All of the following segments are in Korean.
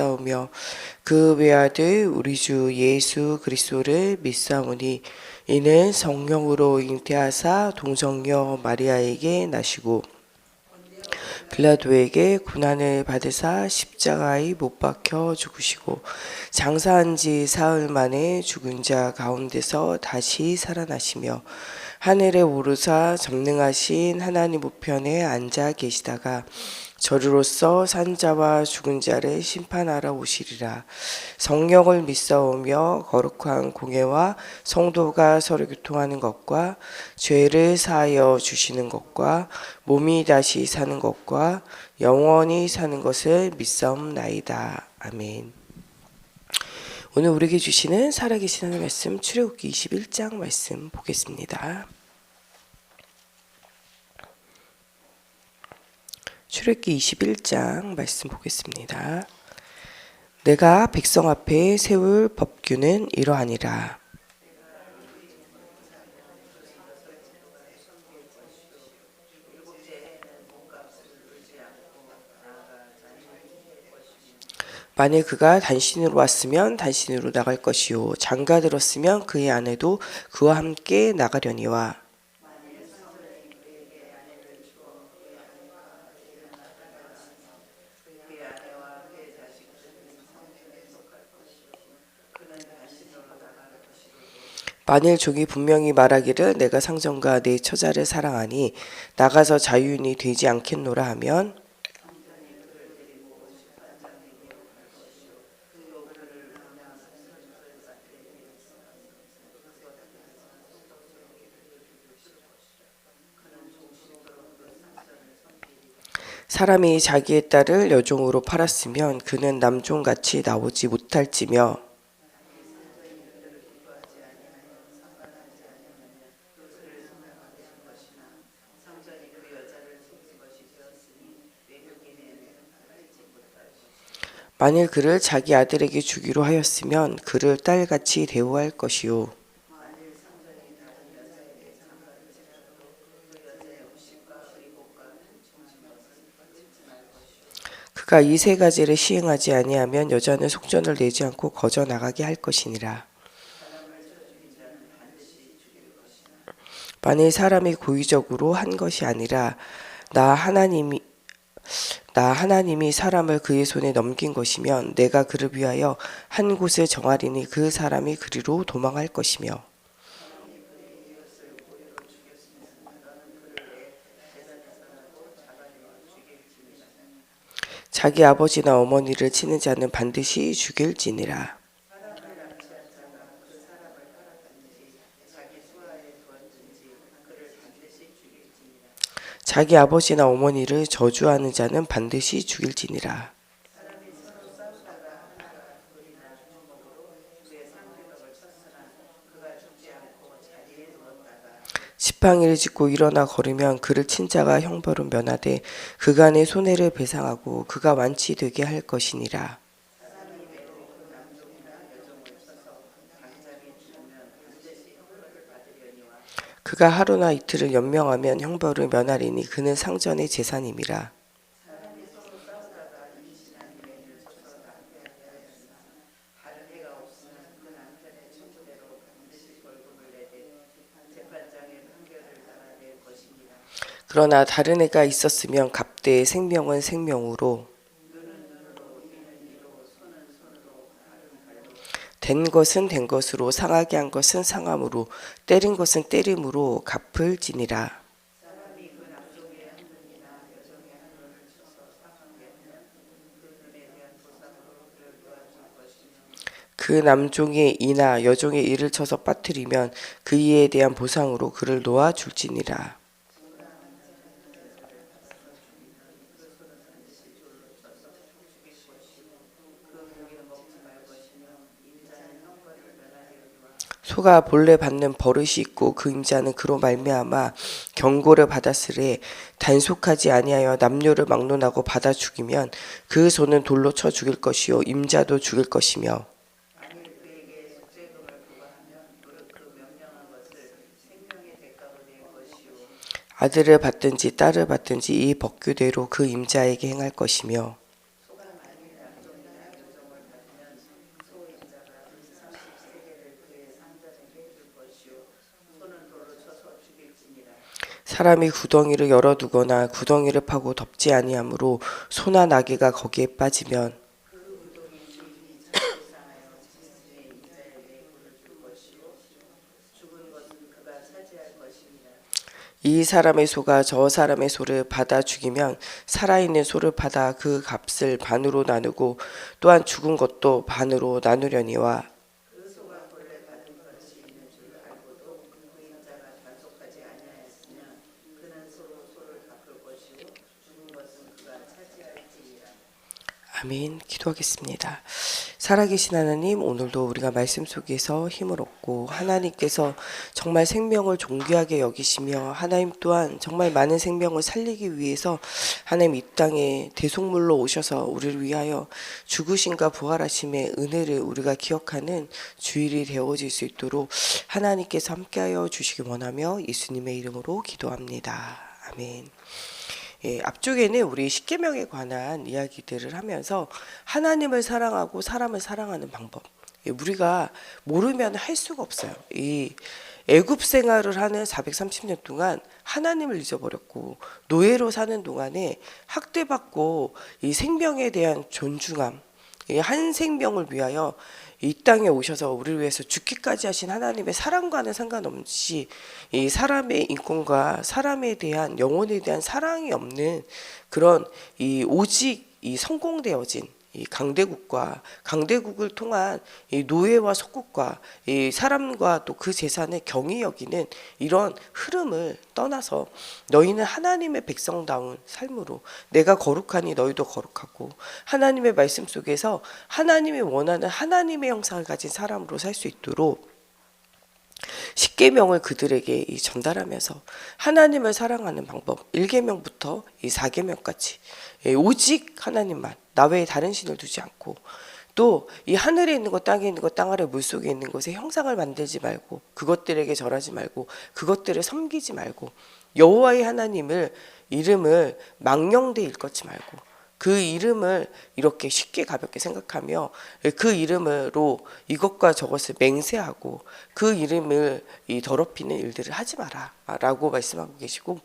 믿사오며 그 외아들 우리 주 예수 그리스도를 믿사오니 이는 성령으로 잉태하사 동정녀 마리아에게 나시고 빌라도에게 고난을 받으사 십자가에 못 박혀 죽으시고 장사한 지 사흘 만에 죽은 자 가운데서 다시 살아나시며 하늘에 오르사 전능하신 하나님 우편에 앉아 계시다가 저리로서 산자와 죽은 자를 심판하러 오시리라. 성령을 믿사오며 거룩한 공예와 성도가 서로 교통하는 것과 죄를 사하여 주시는 것과 몸이 다시 사는 것과 영원히 사는 것을 믿사옵나이다. 아멘. 오늘 우리에게 주시는 살아계신 하나님의 말씀 출애굽기 21장 말씀 보겠습니다. 출애굽기 21장 말씀 보겠습니다. 내가 백성 앞에 세울 법규는 이러하니라. 만일 그가 단신으로 왔으면 단신으로 나갈 것이요 장가 들었으면 그의 아내도 그와 함께 나가려니와 만일 종이 분명히 말하기를 내가 상전과 내 처자를 사랑하니 나가서 자유인이 되지 않겠노라 하면 사람이 자기의 딸을 여종으로 팔았으면 그는 남종같이 나오지 못할지며 만일 그를 자기 아들에게 주기로 하였으면 그를 딸같이 대우할 것이요 그가 이 세 가지를 시행하지 아니하면 여자는 속전을 내지 않고 거저 나가게 할 것이니라. 만일 사람이 고의적으로 한 것이 아니라 나 하나님이 사람을 그의 손에 넘긴 것이면 내가 그를 위하여 한 곳을 정하리니 그 사람이 그리로 도망할 것이며 자기 아버지나 어머니를 치는 자는 반드시 죽일지니라. 자기 아버지나 어머니를 저주하는 자는 반드시 죽일지니라. 지팡이를 짚고 일어나 걸으면 그를 친 자가 형벌은 면하되 그간의 손해를 배상하고 그가 완치되게 할 것이니라. 그가 하루나 이틀을 연명하면 형벌을 면하리니 그는 상전의 재산임이라. 그러나 다른 애가 있었으면 갑대의 생명은 생명으로 된 것은 된 것으로 상하게 한 것은 상함으로 때린 것은 때림으로 갚을지니라. 그 남종의 이나 여종의 이를 쳐서 빠뜨리면 그 이에 대한 보상으로 그를 놓아 줄지니라. 소가 본래 받는 버릇이 있고 그 임자는 그로 말미암아 경고를 받았으되 단속하지 아니하여 남녀를 막론하고 받아 죽이면 그 소는 돌로 쳐 죽일 것이요 임자도 죽일 것이며 아들을 받든지 딸을 받든지 이 법규대로 그 임자에게 행할 것이며 사람이 구덩이를 열어두거나 구덩이를 파고 덮지 아니하므로 소나 나귀가 거기에 빠지면 이 사람의 소가 저 사람의 소를 받아 죽이면 살아있는 소를 받아 그 값을 반으로 나누고 또한 죽은 것도 반으로 나누려니와 아멘. 기도하겠습니다. 살아계신 하나님, 오늘도 우리가 말씀 속에서 힘을 얻고 하나님께서 정말 생명을 존귀하게 여기시며 하나님 또한 정말 많은 생명을 살리기 위해서 하나님 이 땅에 대속물로 오셔서 우리를 위하여 죽으심과 부활하심의 은혜를 우리가 기억하는 주일이 되어질 수 있도록 하나님께서 함께하여 주시기 원하며 예수님의 이름으로 기도합니다. 아멘. 앞쪽에는 우리 십계명에 관한 이야기들을 하면서 하나님을 사랑하고 사람을 사랑하는 방법, 우리가 모르면 할 수가 없어요. 이 애굽 생활을 하는 430년 동안 하나님을 잊어버렸고 노예로 사는 동안에 학대받고 이 생명에 대한 존중함, 한 생명을 위하여 이 땅에 오셔서 우리를 위해서 죽기까지 하신 하나님의 사랑과는 상관없이 이 사람의 인권과 사람에 대한 영혼에 대한 사랑이 없는 그런 이 오직 이 성공되어진 이 강대국을 통한 이 노예와 속국과 이 사람과 또 그 재산을 경히 여기는 이런 흐름을 떠나서 너희는 하나님의 백성다운 삶으로 내가 거룩하니 너희도 거룩하고 하나님의 말씀 속에서 하나님이 원하는 하나님의 형상을 가진 사람으로 살 수 있도록 십계명을 그들에게 전달하면서 하나님을 사랑하는 방법 1계명부터 이 4계명까지 오직 하나님만 나 외에 다른 신을 두지 않고 또 이 하늘에 있는 것 땅에 있는 것 땅 아래 물속에 있는 것에 형상을 만들지 말고 그것들에게 절하지 말고 그것들을 섬기지 말고 여호와의 하나님을 이름을 망령되이 일컫지 말고 그 이름을 이렇게 쉽게 가볍게 생각하며 그 이름으로 이것과 저것을 맹세하고 그 이름을 더럽히는 일들을 하지 마라 라고 말씀하고 계시고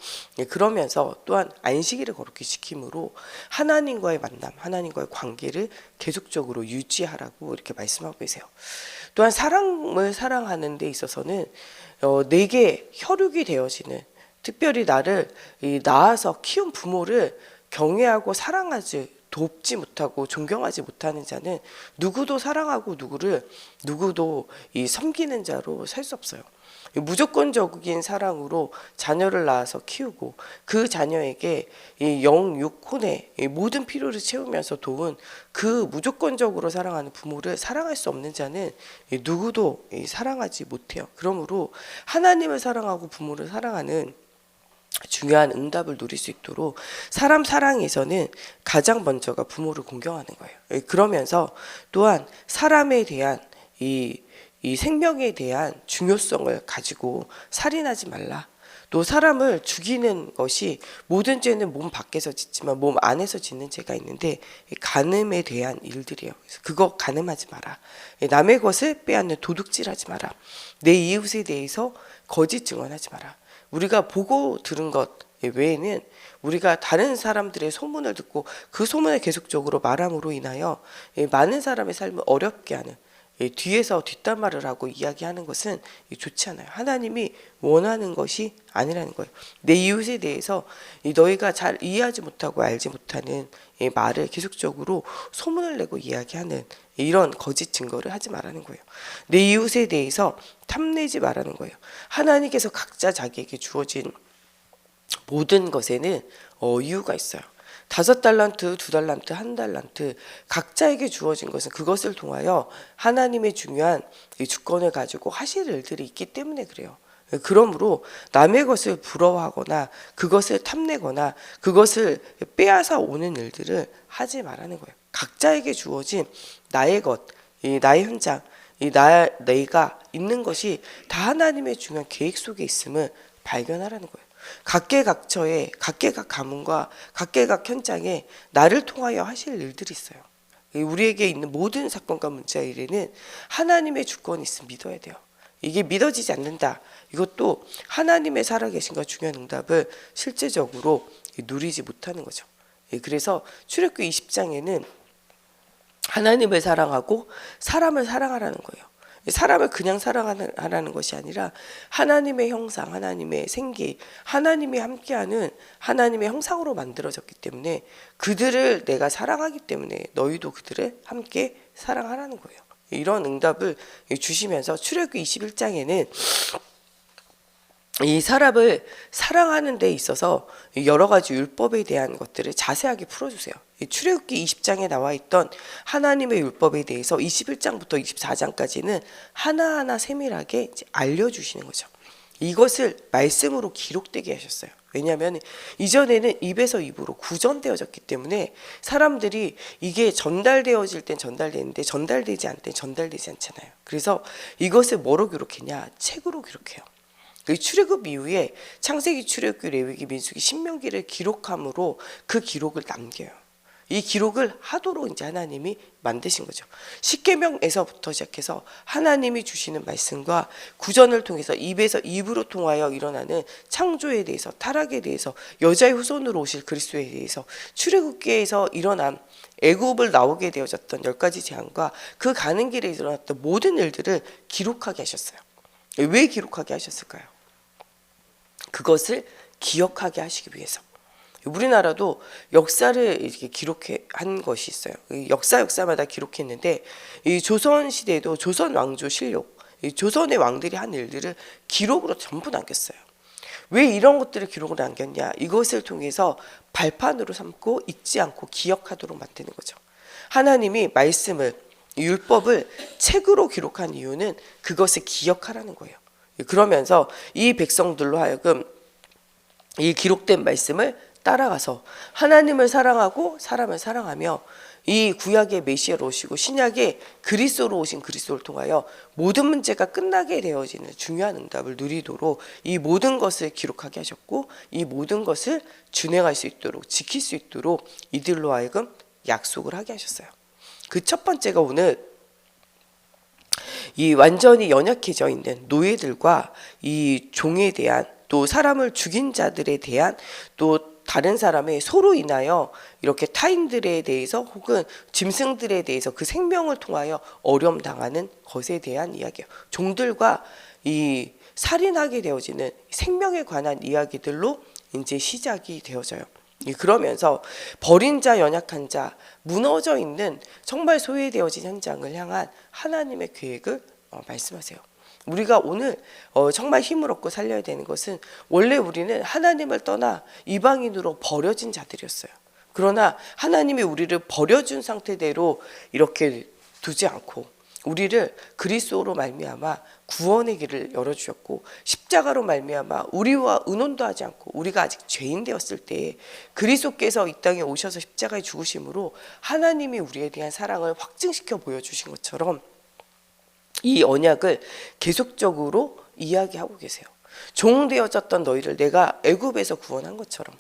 그러면서 또한 안식일을 거룩히 지킴으로 하나님과의 만남 하나님과의 관계를 계속적으로 유지하라고 이렇게 말씀하고 계세요. 또한 사람을 사랑하는 데 있어서는 내게 혈육이 되어지는 특별히 나를 낳아서 키운 부모를 경외하고 사랑하지 돕지 못하고 존경하지 못하는 자는 누구도 사랑하고 누구도 섬기는 자로 살 수 없어요. 무조건적인 사랑으로 자녀를 낳아서 키우고 그 자녀에게 영육혼의 모든 필요를 채우면서 도운 그 무조건적으로 사랑하는 부모를 사랑할 수 없는 자는 누구도 사랑하지 못해요. 그러므로 하나님을 사랑하고 부모를 사랑하는 중요한 응답을 누릴 수 있도록 사람 사랑에서는 가장 먼저가 부모를 공경하는 거예요. 그러면서 또한 사람에 대한 이 생명에 대한 중요성을 가지고 살인하지 말라. 또 사람을 죽이는 것이 모든 죄는 몸 밖에서 짓지만 몸 안에서 짓는 죄가 있는데 간음에 대한 일들이에요. 그래서 그거 간음하지 마라. 남의 것을 빼앗는 도둑질하지 마라. 내 이웃에 대해서 거짓 증언하지 마라. 우리가 보고 들은 것 외에는 우리가 다른 사람들의 소문을 듣고 그 소문을 계속적으로 말함으로 인하여 많은 사람의 삶을 어렵게 하는 뒤에서 뒷담화를 하고 이야기하는 것은 좋지 않아요. 하나님이 원하는 것이 아니라는 거예요. 내 이웃에 대해서 너희가 잘 이해하지 못하고 알지 못하는 말을 계속적으로 소문을 내고 이야기하는 이런 거짓 증거를 하지 말라는 거예요. 내 이웃에 대해서 탐내지 말라는 거예요. 하나님께서 각자 자기에게 주어진 모든 것에는 이유가 있어요. 5달란트, 2달란트, 1달란트 각자에게 주어진 것은 그것을 통하여 하나님의 중요한 주권을 가지고 하실 일들이 있기 때문에 그래요. 그러므로 남의 것을 부러워하거나 그것을 탐내거나 그것을 빼앗아 오는 일들을 하지 말라는 거예요. 각자에게 주어진 나의 것, 나의 현장, 내가 있는 것이 다 하나님의 중요한 계획 속에 있음을 발견하라는 거예요. 각계각처에 각계각 가문과 각계각 현장에 나를 통하여 하실 일들이 있어요. 우리에게 있는 모든 사건과 문자 일에는 하나님의 주권이 있음 믿어야 돼요. 이게 믿어지지 않는다. 이것도 하나님의 살아계신과 중요한 응답을 실제적으로 누리지 못하는 거죠. 그래서 출애굽기 20장에는 하나님을 사랑하고 사람을 사랑하라는 거예요. 사람을 그냥 사랑하라는 것이 아니라 하나님의 형상, 하나님의 생기, 하나님이 함께하는 하나님의 형상으로 만들어졌기 때문에 그들을 내가 사랑하기 때문에 너희도 그들을 함께 사랑하라는 거예요. 이런 응답을 주시면서 출애굽기 21장에는 이 사람을 사랑하는 데 있어서 여러 가지 율법에 대한 것들을 자세하게 풀어주세요. 출애굽기 20장에 나와 있던 하나님의 율법에 대해서 21장부터 24장까지는 하나하나 세밀하게 알려주시는 거죠. 이것을 말씀으로 기록되게 하셨어요. 왜냐하면 이전에는 입에서 입으로 구전되어졌기 때문에 사람들이 이게 전달되어질 땐 전달되는데 전달되지 않을 땐 전달되지 않잖아요. 그래서 이것을 뭐로 기록했냐? 책으로 기록해요. 그 출애굽 이후에 창세기, 출애굽기, 레위기, 민수기, 신명기를 기록함으로 그 기록을 남겨요. 이 기록을 하도록 이제 하나님이 만드신 거죠. 십계명에서부터 시작해서 하나님이 주시는 말씀과 구전을 통해서 입에서 입으로 통하여 일어나는 창조에 대해서, 타락에 대해서, 여자의 후손으로 오실 그리스도에 대해서, 출애굽기에서 일어난 애굽을 나오게 되어졌던 10가지 재앙과 그 가는 길에 일어났던 모든 일들을 기록하게 하셨어요. 왜 기록하게 하셨을까요? 그것을 기억하게 하시기 위해서. 우리나라도 역사를 이렇게 기록한 것이 있어요. 역사마다 기록했는데 이 조선 시대에도 조선 왕조 실록, 조선의 왕들이 한 일들을 기록으로 전부 남겼어요. 왜 이런 것들을 기록으로 남겼냐? 이것을 통해서 발판으로 삼고 잊지 않고 기억하도록 만드는 거죠. 하나님이 말씀을, 율법을 책으로 기록한 이유는 그것을 기억하라는 거예요. 그러면서 이 백성들로 하여금 이 기록된 말씀을 따라가서 하나님을 사랑하고 사람을 사랑하며 이 구약의 메시아로 오시고 신약의 그리스도로 오신 그리스도를 통하여 모든 문제가 끝나게 되어지는 중요한 응답을 누리도록 이 모든 것을 기록하게 하셨고 이 모든 것을 준행할 수 있도록, 지킬 수 있도록 이들로 하여금 약속을 하게 하셨어요. 그 첫 번째가 오늘 이 완전히 연약해져 있는 노예들과 이 종에 대한, 또 사람을 죽인 자들에 대한, 또 다른 사람의 소로 인하여 이렇게 타인들에 대해서 혹은 짐승들에 대해서 그 생명을 통하여 어려움 당하는 것에 대한 이야기예요. 종들과 이 살인하게 되어지는 생명에 관한 이야기들로 이제 시작이 되어져요. 그러면서 버린 자, 연약한 자, 무너져 있는 정말 소외되어진 현장을 향한 하나님의 계획을 말씀하세요. 우리가 오늘 정말 힘을 얻고 살려야 되는 것은, 원래 우리는 하나님을 떠나 이방인으로 버려진 자들이었어요. 그러나 하나님이 우리를 버려준 상태대로 이렇게 두지 않고 우리를 그리스도로 말미암아 구원의 길을 열어주셨고, 십자가로 말미암아 우리와 의논도 하지 않고 우리가 아직 죄인 되었을 때에 그리스도께서 이 땅에 오셔서 십자가에 죽으심으로 하나님이 우리에 대한 사랑을 확증시켜 보여주신 것처럼 이 언약을 계속적으로 이야기하고 계세요. 종 되어졌던 너희를 내가 애굽에서 구원한 것처럼,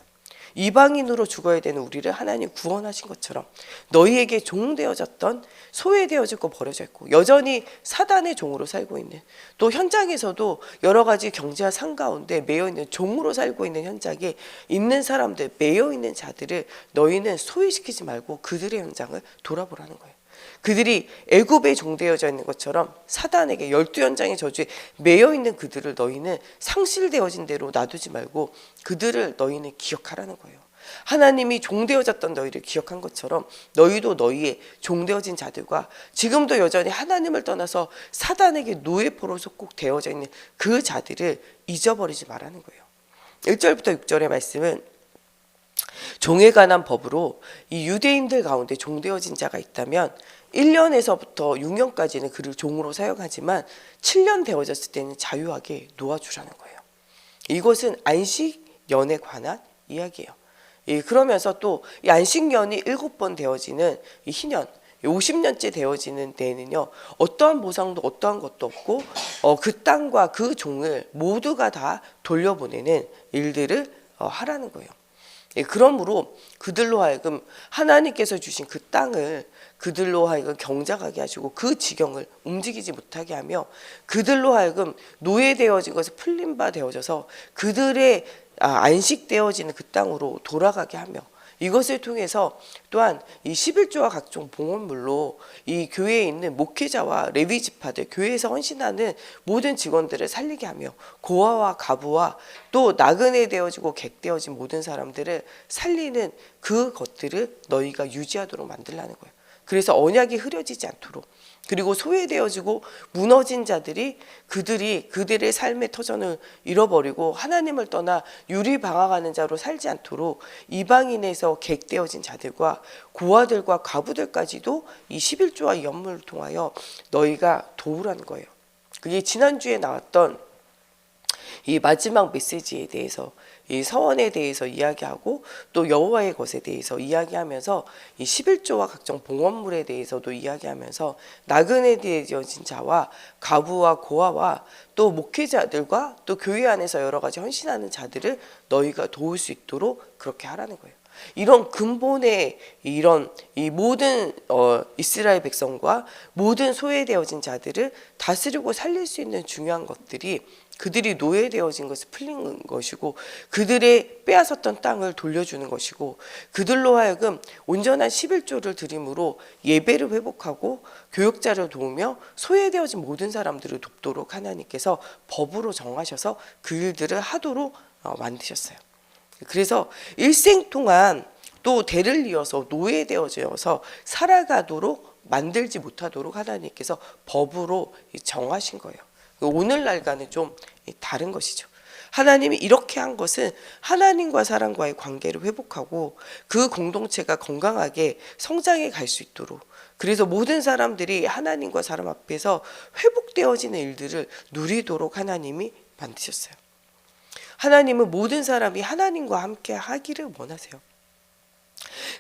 이방인으로 죽어야 되는 우리를 하나님 구원하신 것처럼 너희에게 종 되어졌던, 소외되어졌고 버려져 있고 여전히 사단의 종으로 살고 있는, 또 현장에서도 여러 가지 경제와 상 가운데 매여 있는 종으로 살고 있는 현장에 있는 사람들, 매여 있는 자들을 너희는 소외시키지 말고 그들의 현장을 돌아보라는 거예요. 그들이 애굽에 종되어져 있는 것처럼 사단에게 12연장의 저주에 매여 있는 그들을 너희는 상실되어진 대로 놔두지 말고 그들을 너희는 기억하라는 거예요. 하나님이 종되어졌던 너희를 기억한 것처럼 너희도 너희의 종되어진 자들과 지금도 여전히 하나님을 떠나서 사단에게 노예포로 속국 되어져 있는 그 자들을 잊어버리지 말라는 거예요. 1절부터 6절의 말씀은 종에 관한 법으로 이 유대인들 가운데 종되어진 자가 있다면 1년에서부터 6년까지는 그를 종으로 사용하지만 7년 되어졌을 때는 자유하게 놓아주라는 거예요. 이것은 안식년에 관한 이야기예요. 그러면서 또 이 안식년이 7번 되어지는 이 희년, 50년째 되어지는 때는요, 어떠한 보상도 어떠한 것도 없고 그 땅과 그 종을 모두가 다 돌려보내는 일들을 하라는 거예요. 예, 그러므로 그들로 하여금 하나님께서 주신 그 땅을 그들로 하여금 경작하게 하시고 그 지경을 움직이지 못하게 하며 그들로 하여금 노예되어진 것을 풀린 바 되어져서 그들의 안식되어지는 그 땅으로 돌아가게 하며 이것을 통해서 또한 이 11조와 각종 봉헌물로 이 교회에 있는 목회자와 레위 지파들, 교회에서 헌신하는 모든 직원들을 살리게 하며 고아와 가부와 또 나그네 되어지고 객되어진 모든 사람들을 살리는 그것들을 너희가 유지하도록 만들라는 거예요. 그래서 언약이 흐려지지 않도록, 그리고 소외되어지고 무너진 자들이 그들의 삶의 터전을 잃어버리고 하나님을 떠나 유리방황하는 자로 살지 않도록 이방인에서 객되어진 자들과 고아들과 가부들까지도 이 11조와 이 업무를 통하여 너희가 도우라는 거예요. 그게 지난주에 나왔던 이 마지막 메시지에 대해서, 이 서원에 대해서 이야기하고 또 여호와의 것에 대해서 이야기하면서 이 11조와 각종 봉헌물에 대해서도 이야기하면서 나그네 되어진 자와 가부와 고아와 또 목회자들과 또 교회 안에서 여러 가지 헌신하는 자들을 너희가 도울 수 있도록 그렇게 하라는 거예요. 이런 근본의 이런 이 모든 이스라엘 백성과 모든 소외되어진 자들을 다스리고 살릴 수 있는 중요한 것들이 그들이 노예되어진 것을 풀리는 것이고 그들의 빼앗았던 땅을 돌려주는 것이고 그들로 하여금 온전한 11조를 드림으로 예배를 회복하고 교역자를 도우며 소외되어진 모든 사람들을 돕도록 하나님께서 법으로 정하셔서 그 일들을 하도록 만드셨어요. 그래서 일생 동안 또 대를 이어서 노예되어져서 살아가도록 만들지 못하도록 하나님께서 법으로 정하신 거예요. 오늘날과는 좀 다른 것이죠. 하나님이 이렇게 한 것은 하나님과 사람과의 관계를 회복하고 그 공동체가 건강하게 성장해 갈 수 있도록, 그래서 모든 사람들이 하나님과 사람 앞에서 회복되어지는 일들을 누리도록 하나님이 만드셨어요. 하나님은 모든 사람이 하나님과 함께 하기를 원하세요.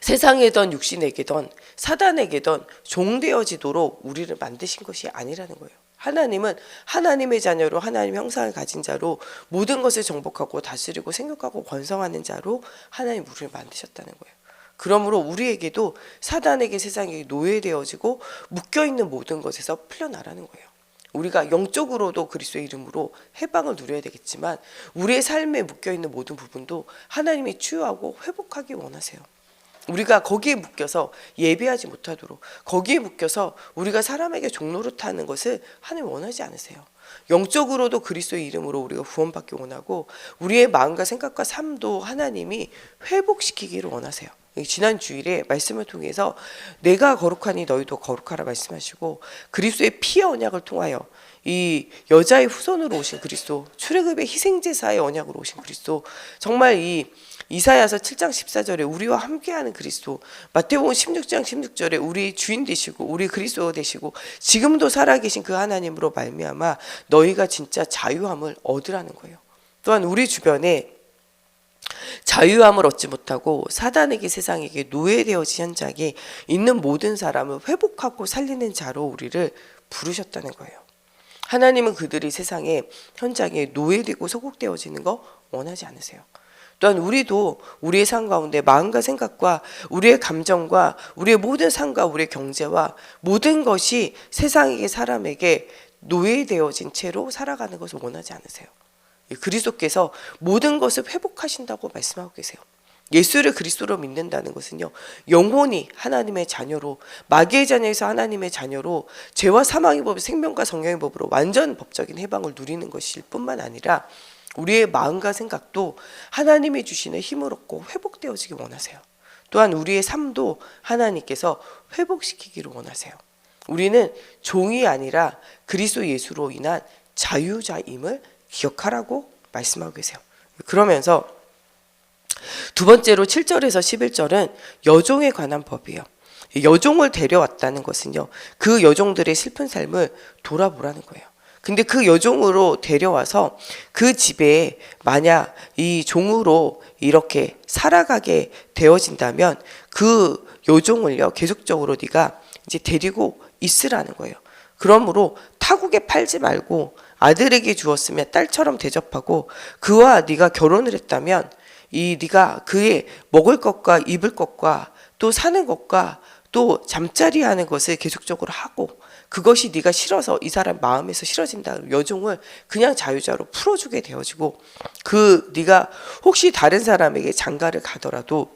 세상에든 육신에게든 사단에게든 종되어지도록 우리를 만드신 것이 아니라는 거예요. 하나님은 하나님의 자녀로 하나님의 형상을 가진 자로 모든 것을 정복하고 다스리고 생육하고 권성하는 자로 하나님 우리를 만드셨다는 거예요. 그러므로 우리에게도 사단에게 세상에 노예되어지고 묶여있는 모든 것에서 풀려나라는 거예요. 우리가 영적으로도 그리스도의 이름으로 해방을 누려야 되겠지만 우리의 삶에 묶여있는 모든 부분도 하나님이 치유하고 회복하기 원하세요. 우리가 거기에 묶여서 예배하지 못하도록, 거기에 묶여서 우리가 사람에게 종노릇하는 것을 하나님 원하지 않으세요. 영적으로도 그리스도의 이름으로 우리가 구원받기 원하고 우리의 마음과 생각과 삶도 하나님이 회복시키기를 원하세요. 지난 주일에 말씀을 통해서 내가 거룩하니 너희도 거룩하라 말씀하시고 그리스도의 피의 언약을 통하여 이 여자의 후손으로 오신 그리스도, 출애굽의 희생제사의 언약으로 오신 그리스도, 정말 이 이사야서 7장 14절에 우리와 함께하는 그리스도, 마태복음 16장 16절에 우리 주인 되시고 우리 그리스도 되시고 지금도 살아계신 그 하나님으로 말미암아 너희가 진짜 자유함을 얻으라는 거예요. 또한 우리 주변에 자유함을 얻지 못하고 사단에게 세상에게 노예되어진 현장에 있는 모든 사람을 회복하고 살리는 자로 우리를 부르셨다는 거예요. 하나님은 그들이 세상의 현장에 노예되고 소곡되어지는 거 원하지 않으세요. 또한 우리도 우리의 삶 가운데 마음과 생각과 우리의 감정과 우리의 모든 삶과 우리의 경제와 모든 것이 세상에게 사람에게 노예되어진 채로 살아가는 것을 원하지 않으세요. 그리스도께서 모든 것을 회복하신다고 말씀하고 계세요. 예수를 그리스도로 믿는다는 것은요, 영혼이 하나님의 자녀로, 마귀의 자녀에서 하나님의 자녀로 죄와 사망의 법, 생명과 성령의 법으로 완전 법적인 해방을 누리는 것일 뿐만 아니라 우리의 마음과 생각도 하나님이 주시는 힘을 얻고 회복되어지기 원하세요. 또한 우리의 삶도 하나님께서 회복시키기를 원하세요. 우리는 종이 아니라 그리스도 예수로 인한 자유자임을 기억하라고 말씀하고 계세요. 그러면서 두 번째로 7절에서 11절은 여종에 관한 법이에요. 여종을 데려왔다는 것은요, 그 여종들의 슬픈 삶을 돌아보라는 거예요. 근데 그 여종으로 데려와서 그 집에 만약 이 종으로 이렇게 살아가게 되어진다면 그 여종을요, 계속적으로 네가 이제 데리고 있으라는 거예요. 그러므로 타국에 팔지 말고 아들에게 주었으면 딸처럼 대접하고 그와 네가 결혼을 했다면 이 네가 그의 먹을 것과 입을 것과 또 사는 것과 또 잠자리 하는 것을 계속적으로 하고, 그것이 네가 싫어서 이 사람 마음에서 싫어진다, 여종을 그냥 자유자로 풀어주게 되어지고, 그 네가 혹시 다른 사람에게 장가를 가더라도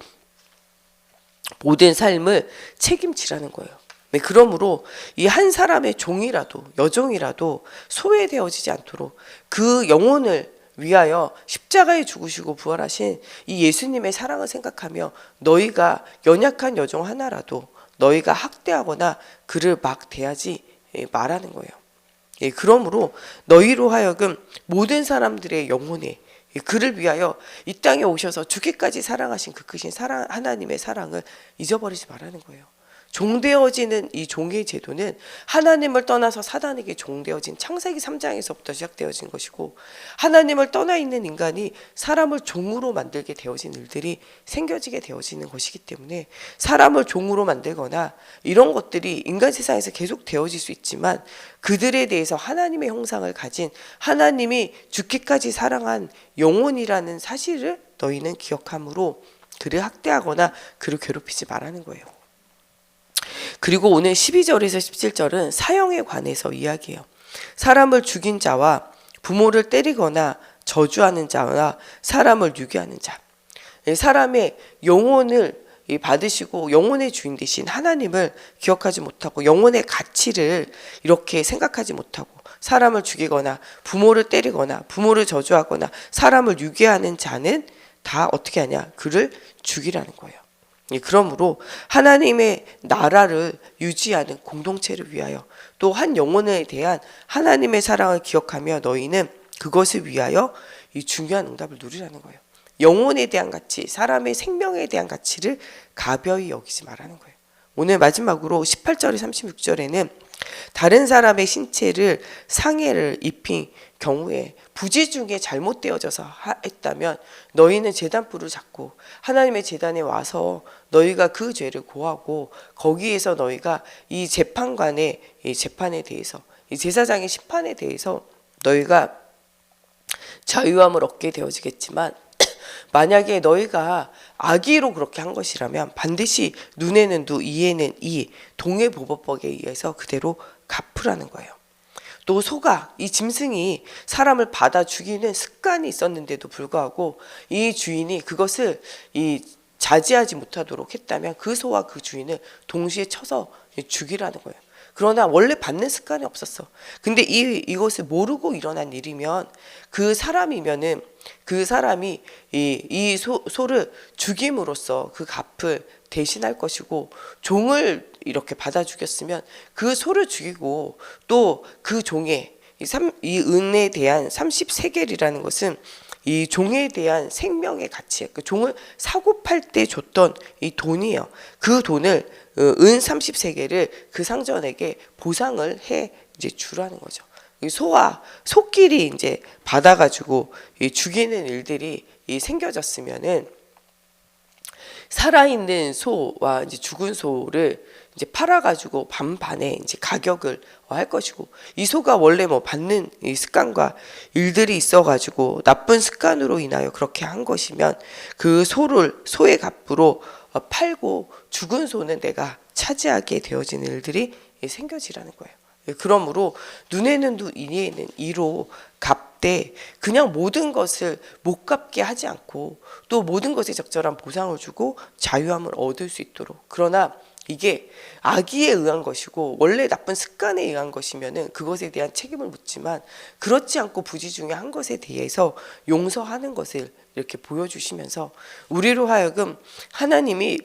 모든 삶을 책임지라는 거예요. 네, 그러므로 이 한 사람의 종이라도 여종이라도 소외되어지지 않도록 그 영혼을 위하여 십자가에 죽으시고 부활하신 이 예수님의 사랑을 생각하며 너희가 연약한 여종 하나라도 너희가 학대하거나 그를 막 대하지 말라는 거예요. 예, 그러므로 너희로 하여금 모든 사람들의 영혼에 그를 위하여 이 땅에 오셔서 죽기까지 사랑하신 그 크신 사랑, 하나님의 사랑을 잊어버리지 말라는 거예요. 종되어지는 이 종의 제도는 하나님을 떠나서 사단에게 종되어진 창세기 3장에서부터 시작되어진 것이고, 하나님을 떠나 있는 인간이 사람을 종으로 만들게 되어진 일들이 생겨지게 되어지는 것이기 때문에, 사람을 종으로 만들거나 이런 것들이 인간 세상에서 계속 되어질 수 있지만, 그들에 대해서 하나님의 형상을 가진 하나님이 죽기까지 사랑한 영혼이라는 사실을 너희는 기억함으로 그를 학대하거나 그를 괴롭히지 말라는 거예요. 그리고 오늘 12절에서 17절은 사형에 관해서 이야기해요. 사람을 죽인 자와 부모를 때리거나 저주하는 자와 사람을 유괴하는 자, 사람의 영혼을 받으시고 영혼의 주인 되신 하나님을 기억하지 못하고 영혼의 가치를 이렇게 생각하지 못하고 사람을 죽이거나 부모를 때리거나 부모를 저주하거나 사람을 유괴하는 자는 다 어떻게 하냐? 그를 죽이라는 거예요. 그러므로 하나님의 나라를 유지하는 공동체를 위하여 또 한 영혼에 대한 하나님의 사랑을 기억하며 너희는 그것을 위하여 이 중요한 응답을 누리라는 거예요. 영혼에 대한 가치, 사람의 생명에 대한 가치를 가벼이 여기지 말라는 거예요. 오늘 마지막으로 18절에 36절에는 다른 사람의 신체를 상해를 입힌 경우에 부지 중에 잘못되어져서 했다면 너희는 제단불을 잡고 하나님의 제단에 와서 너희가 그 죄를 고하고 거기에서 너희가 이 재판관의 이 재판에 대해서 이 제사장의 심판에 대해서 너희가 자유함을 얻게 되어지겠지만, 만약에 너희가 악의로 그렇게 한 것이라면 반드시 눈에는 눈, 이에는 이, 동해보법법에 의해서 그대로 갚으라는 거예요. 또 소가, 이 짐승이 사람을 받아 죽이는 습관이 있었는데도 불구하고 이 주인이 그것을 자제하지 못하도록 했다면 그 소와 그 주인을 동시에 쳐서 죽이라는 거예요. 그러나 원래 받는 습관이 없었어. 근데 이것을 모르고 일어난 일이면 그 사람이면은 그 사람이 이 소를 죽임으로써 그 값을 대신할 것이고, 종을 이렇게 받아 죽였으면 그 소를 죽이고 또 그 종의 이 은에 대한 30세겔이라는 것은 이 종에 대한 생명의 가치예요. 그 종을 사고 팔 때 줬던 이 돈이에요. 그 돈을 은 30세겔을 그 상전에게 보상을 해 이제 주라는 거죠. 소와 소끼리 이제 받아가지고 죽이는 일들이 생겨졌으면은 살아있는 소와 이제 죽은 소를 이제 팔아가지고 반반에 이제 가격을 할 것이고, 이 소가 원래 뭐 받는 이 습관과 일들이 있어가지고 나쁜 습관으로 인하여 그렇게 한 것이면 그 소의 값으로 팔고 죽은 소는 내가 차지하게 되어지는 일들이 생겨지라는 거예요. 그러므로 눈에는 눈, 이에는 이로 갚되 그냥 모든 것을 못 갚게 하지 않고 또 모든 것에 적절한 보상을 주고 자유함을 얻을 수 있도록. 그러나 이게 악의에 의한 것이고 원래 나쁜 습관에 의한 것이면은 그것에 대한 책임을 묻지만, 그렇지 않고 부지 중에 한 것에 대해서 용서하는 것을 이렇게 보여주시면서 우리로 하여금 하나님이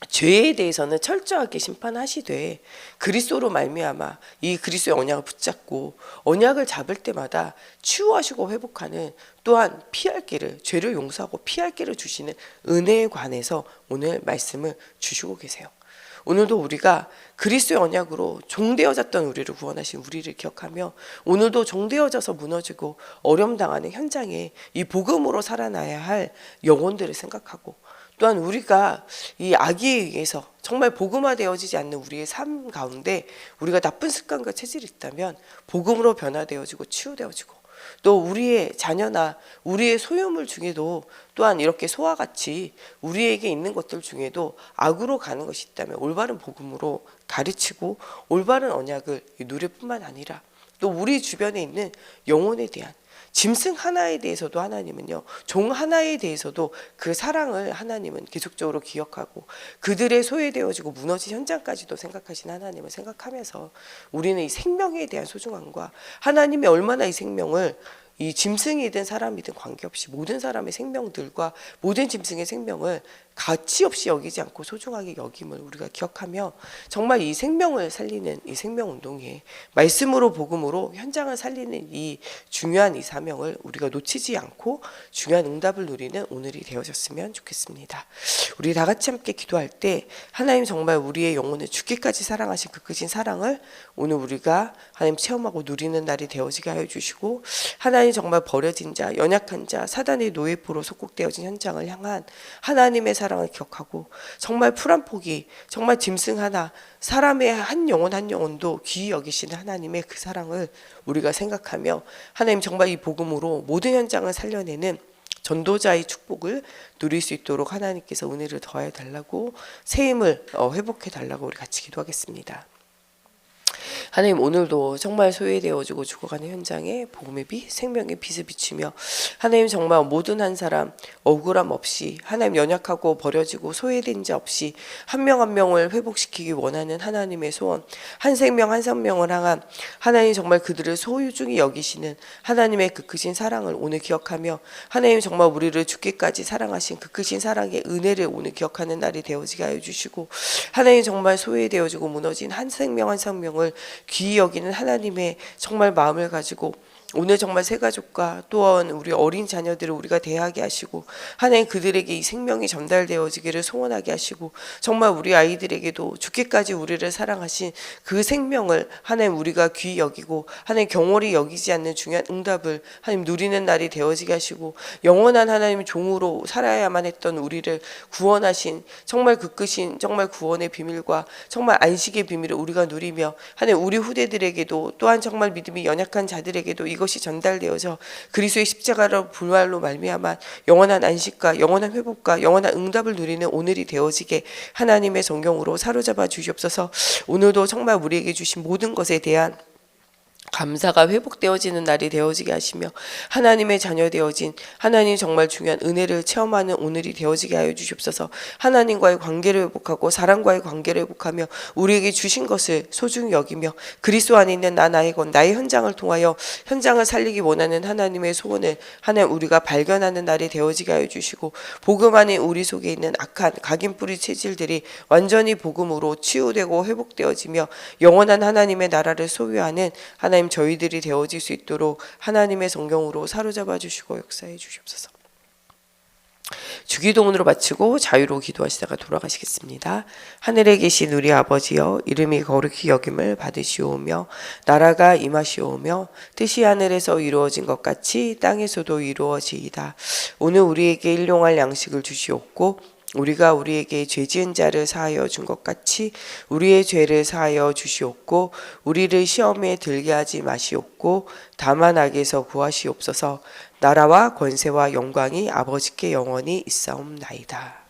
죄에 대해서는 철저하게 심판하시되 그리스도로 말미암아 이 그리스도의 언약을 붙잡고 언약을 잡을 때마다 치유하시고 회복하는, 또한 피할 길을, 죄를 용서하고 피할 길을 주시는 은혜에 관해서 오늘 말씀을 주시고 계세요. 오늘도 우리가 그리스도의 언약으로 종되어졌던 우리를 구원하신 우리를 기억하며 오늘도 종되어져서 무너지고 어려움당하는 현장에 이 복음으로 살아나야 할 영혼들을 생각하고, 또한 우리가 이 악에 의해서 정말 복음화되어지지 않는 우리의 삶 가운데 우리가 나쁜 습관과 체질이 있다면 복음으로 변화되어지고 치유되어지고, 또 우리의 자녀나 우리의 소유물 중에도 또한 이렇게 소와 같이 우리에게 있는 것들 중에도 악으로 가는 것이 있다면 올바른 복음으로 가르치고 올바른 언약을 누릴 뿐만 아니라 또 우리 주변에 있는 영혼에 대한 짐승 하나에 대해서도 하나님은요, 종 하나에 대해서도 그 사랑을 하나님은 계속적으로 기억하고 그들의 소외되어지고 무너진 현장까지도 생각하신 하나님을 생각하면서 우리는 이 생명에 대한 소중함과 하나님이 얼마나 이 생명을 이 짐승이든 사람이든 관계없이 모든 사람의 생명들과 모든 짐승의 생명을 가치 없이 여기지 않고 소중하게 여김을 우리가 기억하며 정말 이 생명을 살리는 이 생명운동에 말씀으로 복음으로 현장을 살리는 이 중요한 이 사명을 우리가 놓치지 않고 중요한 응답을 누리는 오늘이 되어졌으면 좋겠습니다. 우리 다 같이 함께 기도할 때 하나님 정말 우리의 영혼을 죽기까지 사랑하신 그 크신 사랑을 오늘 우리가 하나님 체험하고 누리는 날이 되어지게 하여 주시고 하나님 정말 버려진 자, 연약한 자, 사단의 노예포로 속국되어진 현장을 향한 하나님의 사랑을 기억하고 정말 풀 한 포기, 정말 짐승 하나, 사람의 한 영혼도 귀히 여기시는 하나님의 그 사랑을 우리가 생각하며 하나님 정말 이 복음으로 모든 현장을 살려내는 전도자의 축복을 누릴 수 있도록 하나님께서 은혜를 더해 달라고 새 힘을 회복해 달라고 우리 같이 기도하겠습니다. 하나님 오늘도 정말 소외되어지고 죽어가는 현장에 복음의 빛, 생명의 빛을 비추며 하나님 정말 모든 한 사람 억울함 없이 하나님 연약하고 버려지고 소외된 자 없이 한 명 한 명을 회복시키기 원하는 하나님의 소원, 한 생명 한 생명을 향한 하나님 정말 그들을 소유중히 여기시는 하나님의 그 크신 사랑을 오늘 기억하며 하나님 정말 우리를 죽기까지 사랑하신 그 크신 사랑의 은혜를 오늘 기억하는 날이 되어지게 하여 주시고 하나님 정말 소외되어지고 무너진 한 생명 한 생명을 귀히 여기는 하나님의 정말 마음을 가지고 오늘 정말 새 가족과 또한 우리 어린 자녀들을 우리가 대하게 하시고 하나님 그들에게 이 생명이 전달되어지기를 소원하게 하시고 정말 우리 아이들에게도 죽기까지 우리를 사랑하신 그 생명을 하나님 우리가 귀히 여기고 하나님 경홀히 여기지 않는 중요한 응답을 하나님 누리는 날이 되어지게 하시고 영원한 하나님 종으로 살아야만 했던 우리를 구원하신 정말 그 크신 정말 구원의 비밀과 정말 안식의 비밀을 우리가 누리며 하나님 우리 후대들에게도 또한 정말 믿음이 연약한 자들에게도 이것이 전달되어져 그리스도의 십자가로 불활로 말미암아 영원한 안식과 영원한 회복과 영원한 응답을 누리는 오늘이 되어지게 하나님의 성경으로 사로잡아 주시옵소서. 오늘도 정말 우리에게 주신 모든 것에 대한 감사가 회복되어지는 날이 되어지게 하시며 하나님의 자녀 되어진 하나님 정말 중요한 은혜를 체험하는 오늘이 되어지게 하여 주시옵소서. 하나님과의 관계를 회복하고 사람과의 관계를 회복하며 우리에게 주신 것을 소중히 여기며 그리스도 안에 있는 나의 것 나의 현장을 통하여 현장을 살리기 원하는 하나님의 소원을 하나님 우리가 발견하는 날이 되어지게 하여 주시고 복음 안에 우리 속에 있는 악한 각인뿌리 체질들이 완전히 복음으로 치유되고 회복되어지며 영원한 하나님의 나라를 소유하는 하나님 저희들이 되어질 수 있도록 하나님의 성경으로 사로잡아 주시고 역사해 주시옵소서. 주기도문으로 마치고 자유로 기도하시다가 돌아가시겠습니다. 하늘에 계신 우리 아버지여 이름이 거룩히 여김을 받으시오며 나라가 임하시오며 뜻이 하늘에서 이루어진 것 같이 땅에서도 이루어지이다. 오늘 우리에게 일용할 양식을 주시옵고 우리가 우리에게 죄 지은 자를 사하여 준 것 같이 우리의 죄를 사하여 주시옵고 우리를 시험에 들게 하지 마시옵고 다만 악에서 구하시옵소서. 나라와 권세와 영광이 아버지께 영원히 있사옵나이다.